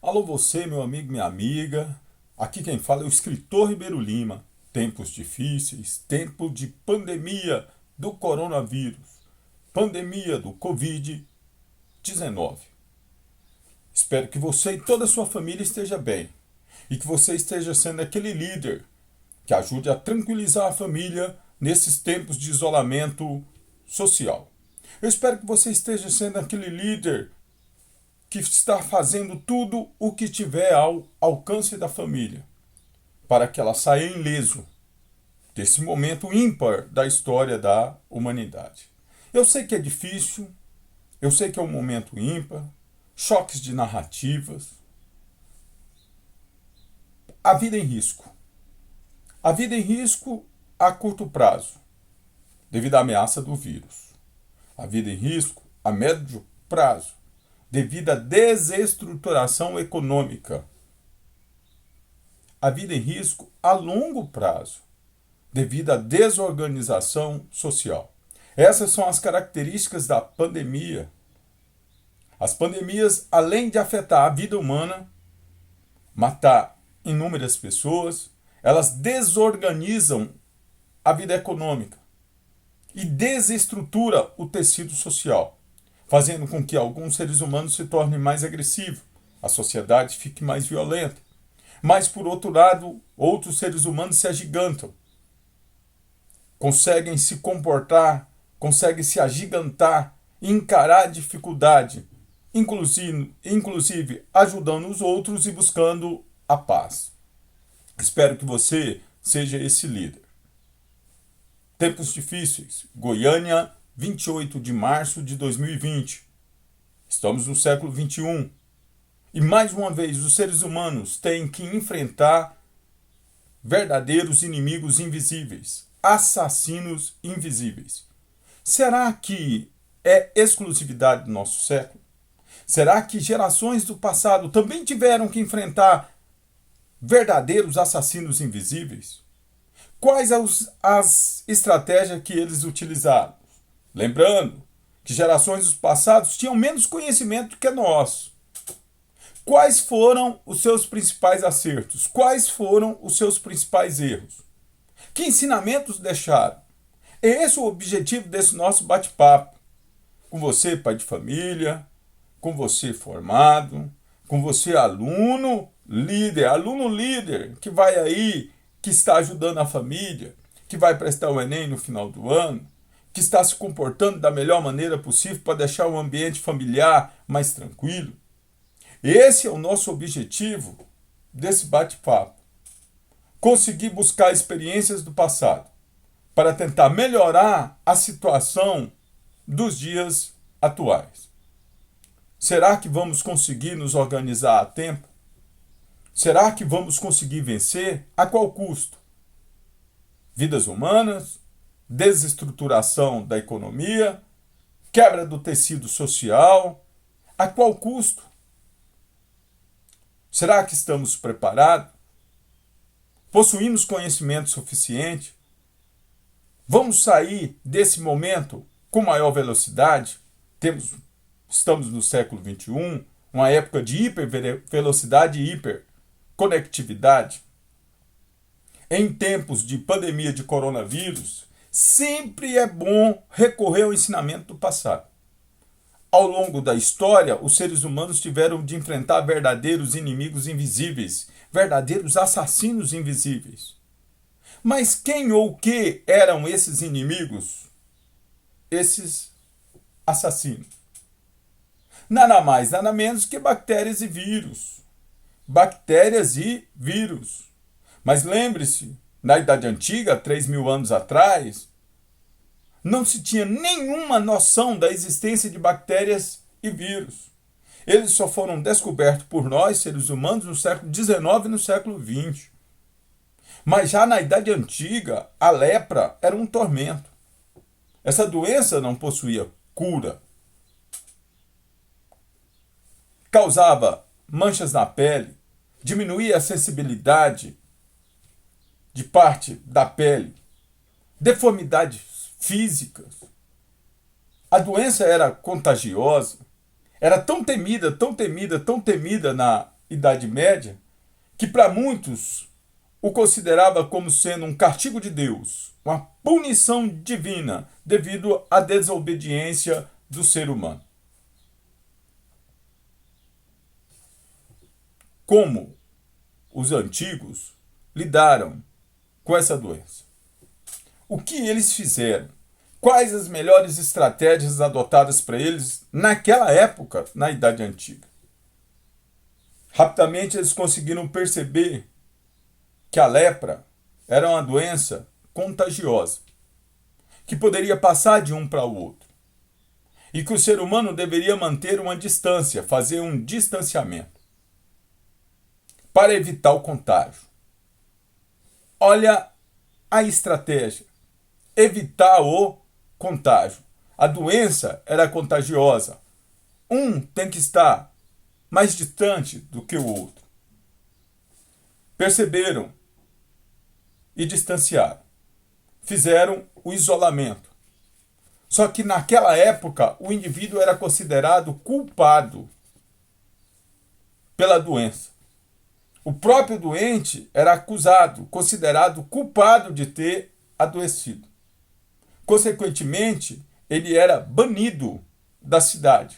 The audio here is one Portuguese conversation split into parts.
Alô você, meu amigo, minha amiga. Aqui quem fala é o escritor Ribeiro Lima. Tempos difíceis, tempo de pandemia do coronavírus, pandemia do Covid-19. Espero que você e toda a sua família esteja bem e que você esteja sendo aquele líder que ajude a tranquilizar a família nesses tempos de isolamento social. Eu espero que você esteja sendo aquele líder que está fazendo tudo o que tiver ao alcance da família, para que ela saia ileso desse momento ímpar da história da humanidade. Eu sei que é difícil, eu sei que é um momento ímpar, choques de narrativas, a vida em risco. A vida em risco a curto prazo, devido à ameaça do vírus. A vida em risco a médio prazo, devido à desestruturação econômica. A vida em risco a longo prazo, devido à desorganização social. Essas são as características da pandemia. As pandemias, além de afetar a vida humana, matar inúmeras pessoas, elas desorganizam a vida econômica e desestrutura o tecido social, fazendo com que alguns seres humanos se tornem mais agressivos, a sociedade fique mais violenta. Mas, por outro lado, outros seres humanos se agigantam, conseguem se comportar, conseguem se agigantar, encarar a dificuldade, inclusive ajudando os outros e buscando a paz. Espero que você seja esse líder. Tempos difíceis. Goiânia, 28 de março de 2020. Estamos no século XXI. E mais uma vez, os seres humanos têm que enfrentar verdadeiros inimigos invisíveis, assassinos invisíveis. Será que é exclusividade do nosso século? Será que gerações do passado também tiveram que enfrentar verdadeiros assassinos invisíveis? Quais as estratégias que eles utilizaram? Lembrando que gerações dos passados tinham menos conhecimento que nós. Quais foram os seus principais acertos? Quais foram os seus principais erros? Que ensinamentos deixaram? Esse é o objetivo desse nosso bate-papo. Com você, pai de família, com você formado, com você aluno líder, que vai aí, que está ajudando a família, que vai prestar o Enem no final do ano, que está se comportando da melhor maneira possível para deixar o ambiente familiar mais tranquilo. Esse é o nosso objetivo desse bate-papo. Conseguir buscar experiências do passado para tentar melhorar a situação dos dias atuais. Será que vamos conseguir nos organizar a tempo? Será que vamos conseguir vencer? A qual custo? Vidas humanas, desestruturação da economia, quebra do tecido social. A qual custo? Será que estamos preparados? Possuímos conhecimento suficiente? Vamos sair desse momento com maior velocidade? Estamos no século XXI, uma época de hipervelocidade e hiperconectividade. Em tempos de pandemia de coronavírus, sempre é bom recorrer ao ensinamento do passado. Ao longo da história, os seres humanos tiveram de enfrentar verdadeiros inimigos invisíveis, verdadeiros assassinos invisíveis. Mas quem ou que eram esses inimigos? Esses assassinos? Nada mais, nada menos que bactérias e vírus. Bactérias e vírus. Mas lembre-se, na Idade Antiga, 3.000 anos atrás, não se tinha nenhuma noção da existência de bactérias e vírus. Eles só foram descobertos por nós, seres humanos, no século XIX e no século XX. Mas já na Idade Antiga, a lepra era um tormento. Essa doença não possuía cura. Causava manchas na pele, diminuía a sensibilidade de parte da pele, deformidades físicas. A doença era contagiosa, era tão temida Idade Média, que para muitos o considerava como sendo um castigo de Deus, uma punição divina devido à desobediência do ser humano. Como os antigos lidaram com essa doença? O que eles fizeram? Quais as melhores estratégias adotadas para eles naquela época, na Idade Antiga? Rapidamente eles conseguiram perceber que a lepra era uma doença contagiosa, que poderia passar de um para o outro, e que o ser humano deveria manter uma distância, fazer um distanciamento, para evitar o contágio. Olha a estratégia: evitar o contágio. A doença era contagiosa. Um tem que estar mais distante do que o outro. Perceberam e distanciaram. Fizeram o isolamento. Só que naquela época o indivíduo era considerado culpado pela doença. O próprio doente era acusado, considerado culpado de ter adoecido. Consequentemente, ele era banido da cidade,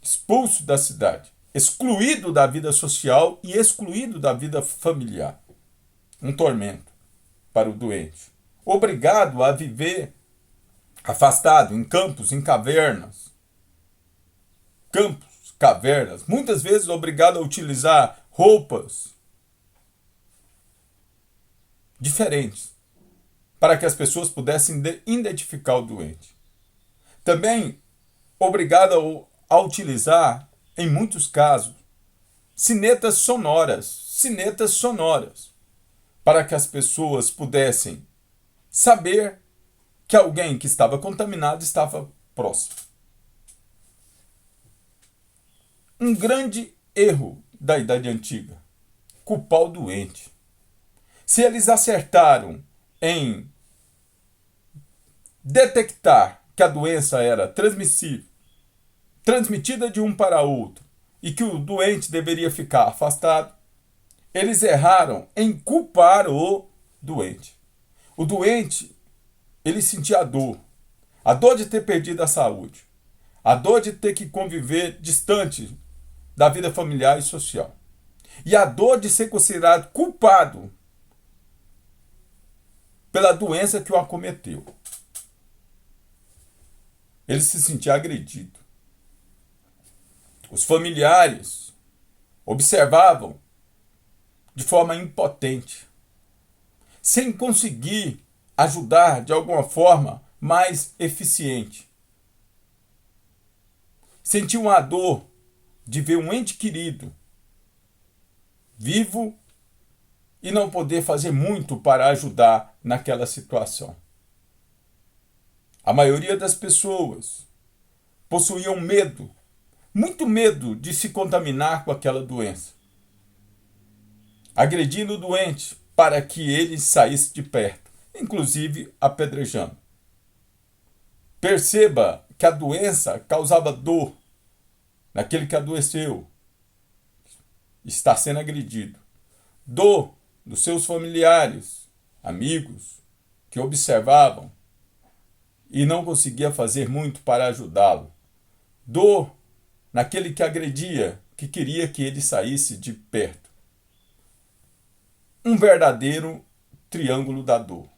expulso da cidade, excluído da vida social e excluído da vida familiar. Um tormento para o doente. Obrigado a viver afastado em campos, em cavernas. Campos, cavernas. Muitas vezes obrigado a utilizar roupas diferentes para que as pessoas pudessem identificar o doente. Também obrigado a utilizar, em muitos casos, sinetas sonoras, para que as pessoas pudessem saber que alguém que estava contaminado estava próximo. Um grande erro da Idade Antiga: culpar o doente. Se eles acertaram em detectar que a doença era transmissível, transmitida de um para outro, e que o doente deveria ficar afastado, eles erraram em culpar o doente. O doente, ele sentia a dor de ter perdido a saúde, a dor de ter que conviver distante da vida familiar e social, e a dor de ser considerado culpado pela doença que o acometeu. Ele se sentia agredido. Os familiares observavam de forma impotente, sem conseguir ajudar de alguma forma mais eficiente. Sentiam a dor de ver um ente querido vivo e não poder fazer muito para ajudar naquela situação. A maioria das pessoas possuíam medo, muito medo de se contaminar com aquela doença, agredindo o doente para que ele saísse de perto, inclusive apedrejando. Perceba que a doença causava dor naquele que adoeceu, está sendo agredido. Dor dos seus familiares, amigos, que observavam e não conseguia fazer muito para ajudá-lo. Dor naquele que agredia, que queria que ele saísse de perto. Um verdadeiro triângulo da dor.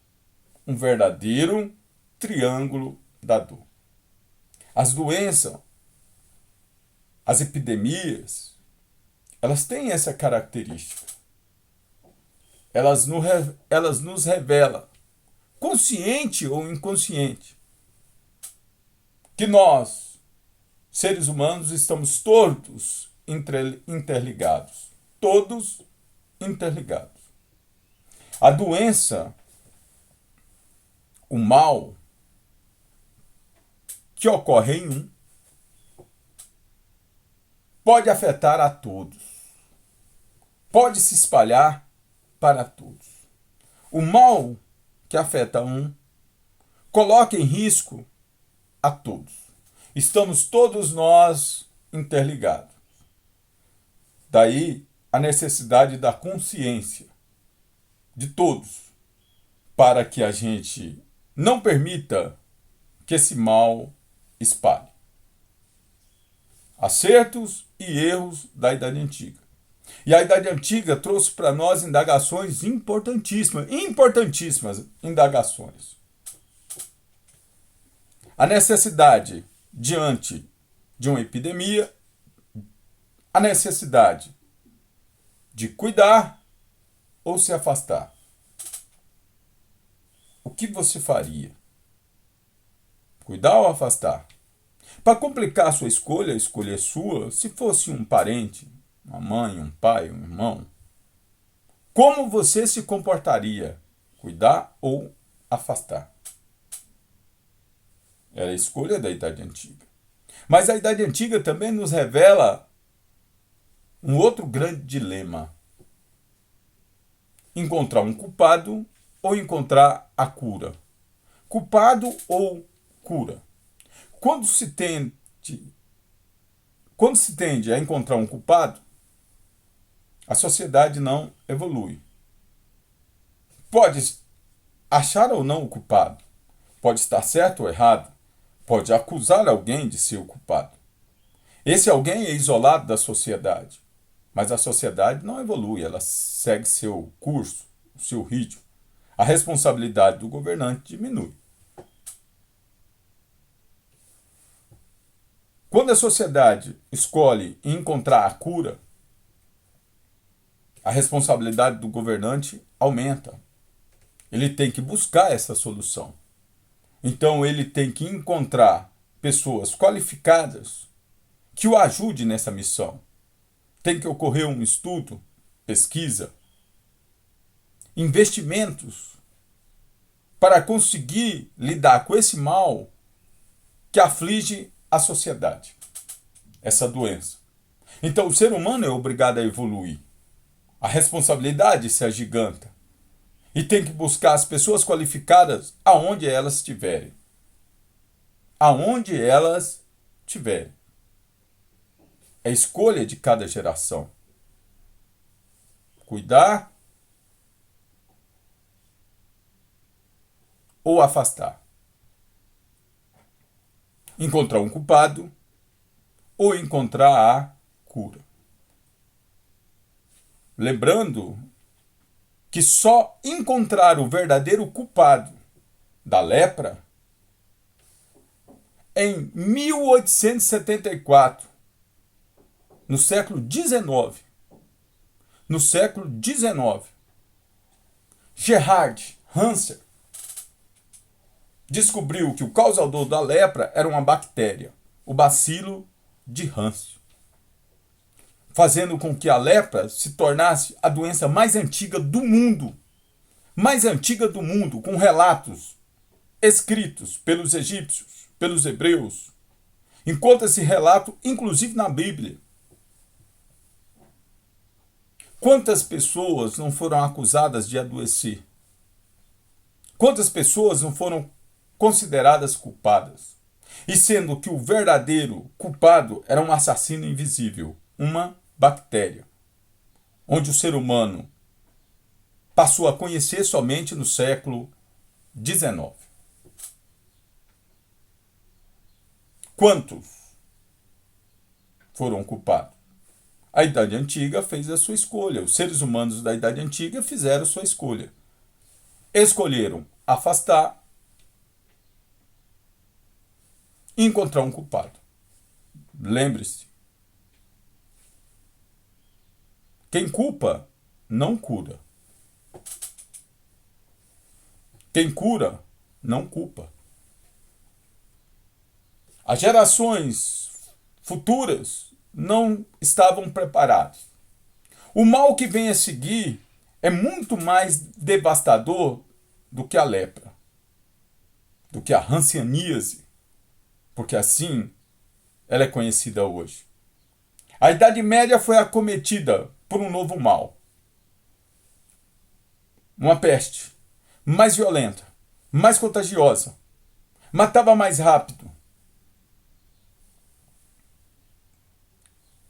Um verdadeiro triângulo da dor. As doenças, as epidemias, elas têm essa característica. Elas nos revelam, consciente ou inconsciente, que nós, seres humanos, estamos todos interligados. Todos interligados. A doença, o mal que ocorre em um, pode afetar a todos. Pode se espalhar para todos. O mal que afeta um coloca em risco a todos. Estamos todos nós interligados. Daí a necessidade da consciência de todos para que a gente não permita que esse mal espalhe. Acertos e erros da Idade Antiga. E a Idade Antiga trouxe para nós indagações importantíssimas indagações. A necessidade diante de uma epidemia, a necessidade de cuidar ou se afastar. O que você faria? Cuidar ou afastar? Para complicar a sua escolha, a escolha é sua, se fosse um parente, uma mãe, um pai, um irmão, como você se comportaria? Cuidar ou afastar? Era a escolha da Idade Antiga. Mas a Idade Antiga também nos revela um outro grande dilema: encontrar um culpado ou encontrar a cura. Culpado ou cura? Quando se tende a encontrar um culpado, a sociedade não evolui. Pode achar ou não o culpado, pode estar certo ou errado, pode acusar alguém de ser o culpado. Esse alguém é isolado da sociedade, mas a sociedade não evolui, ela segue seu curso, o seu ritmo. A responsabilidade do governante diminui. Quando a sociedade escolhe encontrar a cura, a responsabilidade do governante aumenta. Ele tem que buscar essa solução. Então ele tem que encontrar pessoas qualificadas que o ajudem nessa missão. Tem que ocorrer um estudo, pesquisa, investimentos para conseguir lidar com esse mal que aflige a sociedade, essa doença. Então o ser humano é obrigado a evoluir. A responsabilidade se agiganta. E tem que buscar as pessoas qualificadas aonde elas estiverem. Aonde elas estiverem. É escolha de cada geração. Cuidar ou afastar. Encontrar um culpado ou encontrar a cura. Lembrando que só encontrar o verdadeiro culpado da lepra em 1874, no século XIX. No século XIX, Gerhard Hanser descobriu que o causador da lepra era uma bactéria, o bacilo de Hansen, fazendo com que a lepra se tornasse a doença mais antiga do mundo. Mais antiga do mundo, com relatos escritos pelos egípcios, pelos hebreus. Encontra esse relato, inclusive, na Bíblia. Quantas pessoas não foram acusadas de adoecer? Quantas pessoas não foram consideradas culpadas? E sendo que o verdadeiro culpado era um assassino invisível, uma bactéria, onde o ser humano passou a conhecer somente no século XIX. Quantos foram culpados? A Idade Antiga fez a sua escolha. Os seres humanos da Idade Antiga fizeram a sua escolha. Escolheram afastar e encontrar um culpado. Lembre-se, quem culpa não cura. Quem cura não culpa. As gerações futuras não estavam preparadas. O mal que vem a seguir é muito mais devastador do que a lepra, do que a hanseníase, porque assim ela é conhecida hoje. A Idade Média foi acometida por um novo mal. Uma peste mais violenta, mais contagiosa, matava mais rápido.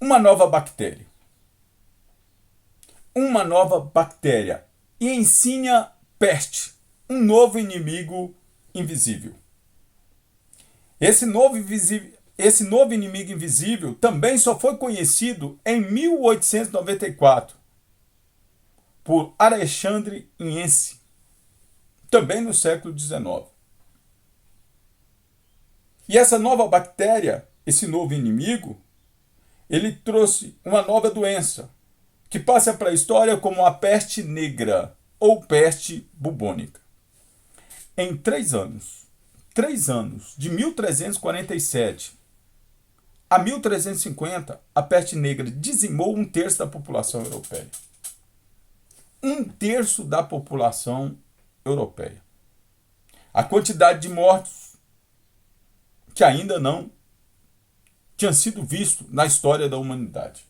Uma nova bactéria. uma nova bactéria e ensina peste, um novo inimigo invisível. Esse novo inimigo invisível também só foi conhecido em 1894 por Alexandre Yense, também no século XIX. E essa nova bactéria, esse novo inimigo, ele trouxe uma nova doença, que passa para a história como a peste negra ou peste bubônica. Em 3 anos, de 1347 a 1350, a peste negra dizimou 1/3 da população europeia. 1/3 da população europeia. A quantidade de mortos que ainda não tinha sido visto na história da humanidade.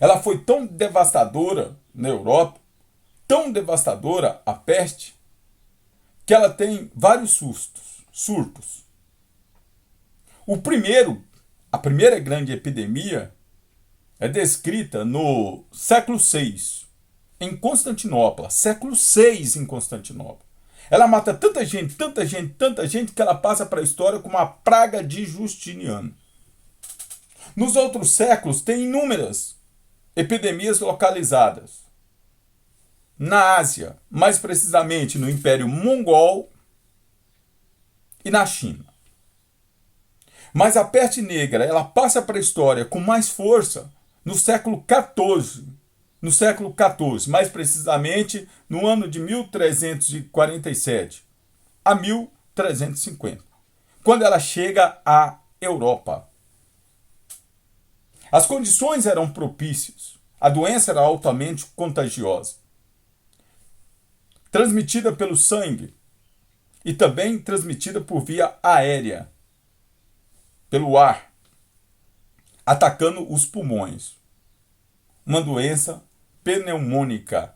Ela foi tão devastadora na Europa, tão devastadora a peste, que ela tem vários surtos. A primeira grande epidemia é descrita no século VI, em Constantinopla. Século VI em Constantinopla. Ela mata tanta gente, que ela passa para a história como a praga de Justiniano. Nos outros séculos, tem inúmeras epidemias localizadas. Na Ásia, mais precisamente no Império Mongol e na China. Mas a peste negra, ela passa para a história com mais força no século XIV. No século XIV, mais precisamente no ano de 1347 a 1350, quando ela chega à Europa. As condições eram propícias. A doença era altamente contagiosa, transmitida pelo sangue e também transmitida por via aérea, pelo ar, atacando os pulmões. Uma doença pneumônica,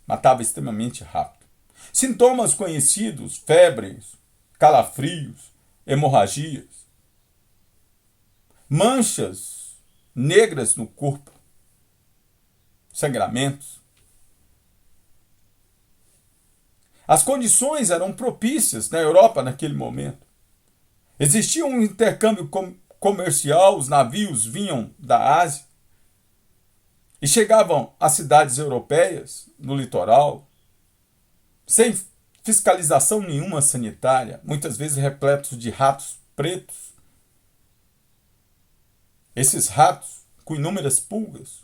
matava extremamente rápido. Sintomas conhecidos: febres, calafrios, hemorragias, manchas negras no corpo, sangramentos. As condições eram propícias na Europa naquele momento. Existia um intercâmbio comercial, os navios vinham da Ásia e chegavam às cidades europeias, no litoral, sem fiscalização nenhuma sanitária, muitas vezes repletos de ratos pretos. Esses ratos com inúmeras pulgas.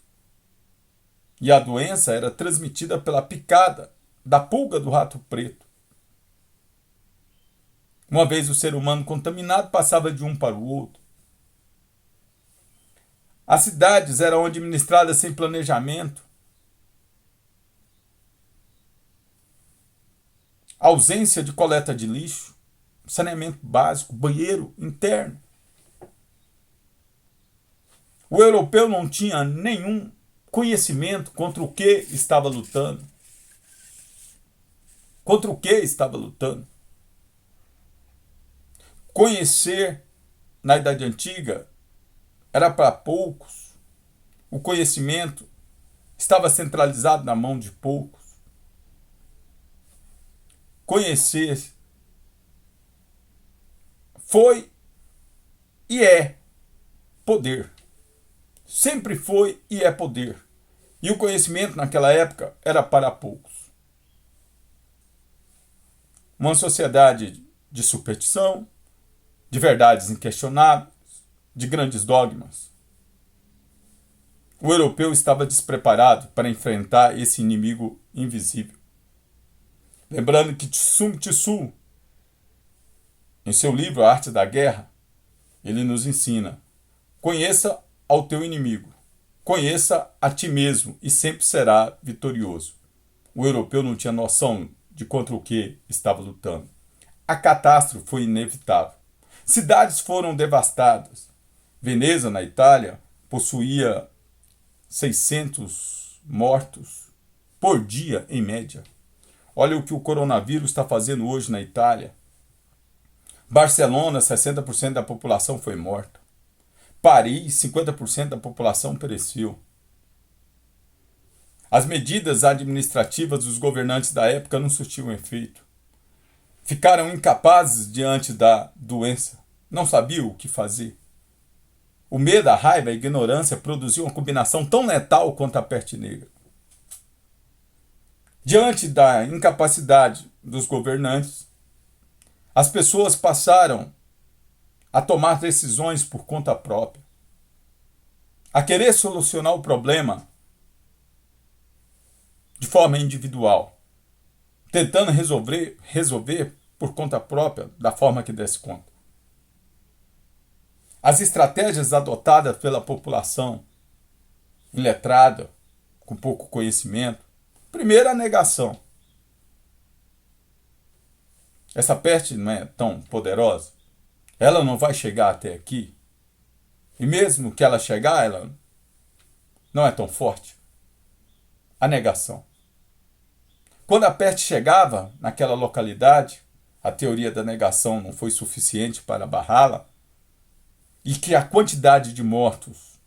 E a doença era transmitida pela picada da pulga do rato preto. Uma vez o ser humano contaminado, passava de um para o outro. As cidades eram administradas sem planejamento. Ausência de coleta de lixo, saneamento básico, banheiro interno. O europeu não tinha nenhum conhecimento contra o que estava lutando. Contra o que estava lutando? Conhecer na Idade Antiga era para poucos. O conhecimento estava centralizado na mão de poucos. Conhecer foi e é poder. Sempre foi e é poder. E o conhecimento naquela época era para poucos. Uma sociedade de superstição, de verdades inquestionáveis, de grandes dogmas. O europeu estava despreparado para enfrentar esse inimigo invisível. Lembrando que Sun Tzu, em seu livro A Arte da Guerra, ele nos ensina: conheça ao teu inimigo, conheça a ti mesmo e sempre será vitorioso. O europeu não tinha noção de contra o que estava lutando. A catástrofe foi inevitável. Cidades foram devastadas. Veneza, na Itália, possuía 600 mortos por dia, em média. Olha o que o coronavírus está fazendo hoje na Itália. Barcelona, 60% da população foi morta. Paris, 50% da população pereceu. As medidas administrativas dos governantes da época não surtiam efeito. Ficaram incapazes diante da doença. Não sabiam o que fazer. O medo, a raiva e a ignorância produziam uma combinação tão letal quanto a peste negra. Diante da incapacidade dos governantes, as pessoas passaram a tomar decisões por conta própria, a querer solucionar o problema de forma individual, tentando resolver por conta própria, da forma que desse conta. As estratégias adotadas pela população iletrada, com pouco conhecimento, primeiro, a negação. Essa peste não é tão poderosa, ela não vai chegar até aqui, e mesmo que ela chegar, ela não é tão forte. A negação. Quando a peste chegava naquela localidade, a teoria da negação não foi suficiente para barrá-la, e que a quantidade de mortos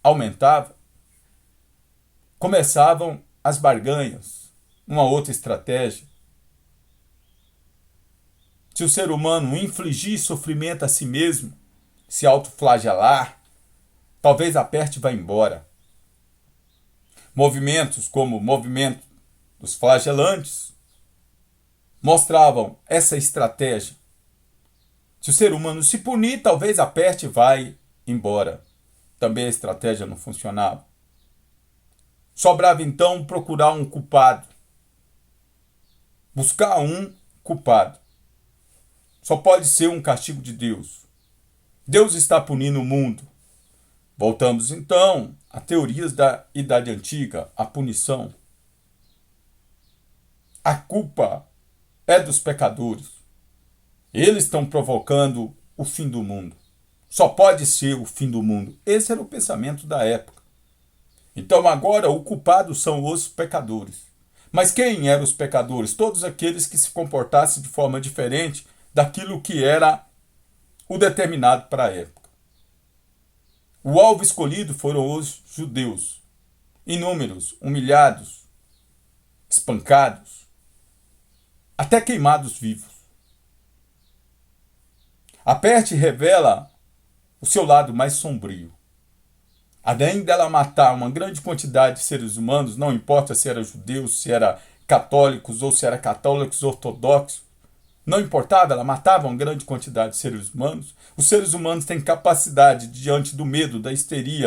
aumentava, começavam as barganhas, uma outra estratégia. Se o ser humano infligir sofrimento a si mesmo, se autoflagelar, talvez a peste vá embora. Movimentos como o movimento dos flagelantes mostravam essa estratégia. Se o ser humano se punir, talvez a peste vai embora. Também a estratégia não funcionava. Sobrava então procurar um culpado. Buscar um culpado. Só pode ser um castigo de Deus. Deus está punindo o mundo. Voltamos então a teorias da Idade Antiga, a punição. A culpa é dos pecadores. Eles estão provocando o fim do mundo. Só pode ser o fim do mundo. Esse era o pensamento da época. Então agora o culpado são os pecadores. Mas quem eram os pecadores? Todos aqueles que se comportassem de forma diferente daquilo que era o determinado para a época. O alvo escolhido foram os judeus. Inúmeros, humilhados, espancados, até queimados vivos. A peste revela o seu lado mais sombrio. Além dela matar uma grande quantidade de seres humanos, não importa se era judeus, se era católicos ou se era católicos ortodoxos, não importava, ela matava uma grande quantidade de seres humanos. Os seres humanos têm capacidade, diante do medo, da histeria,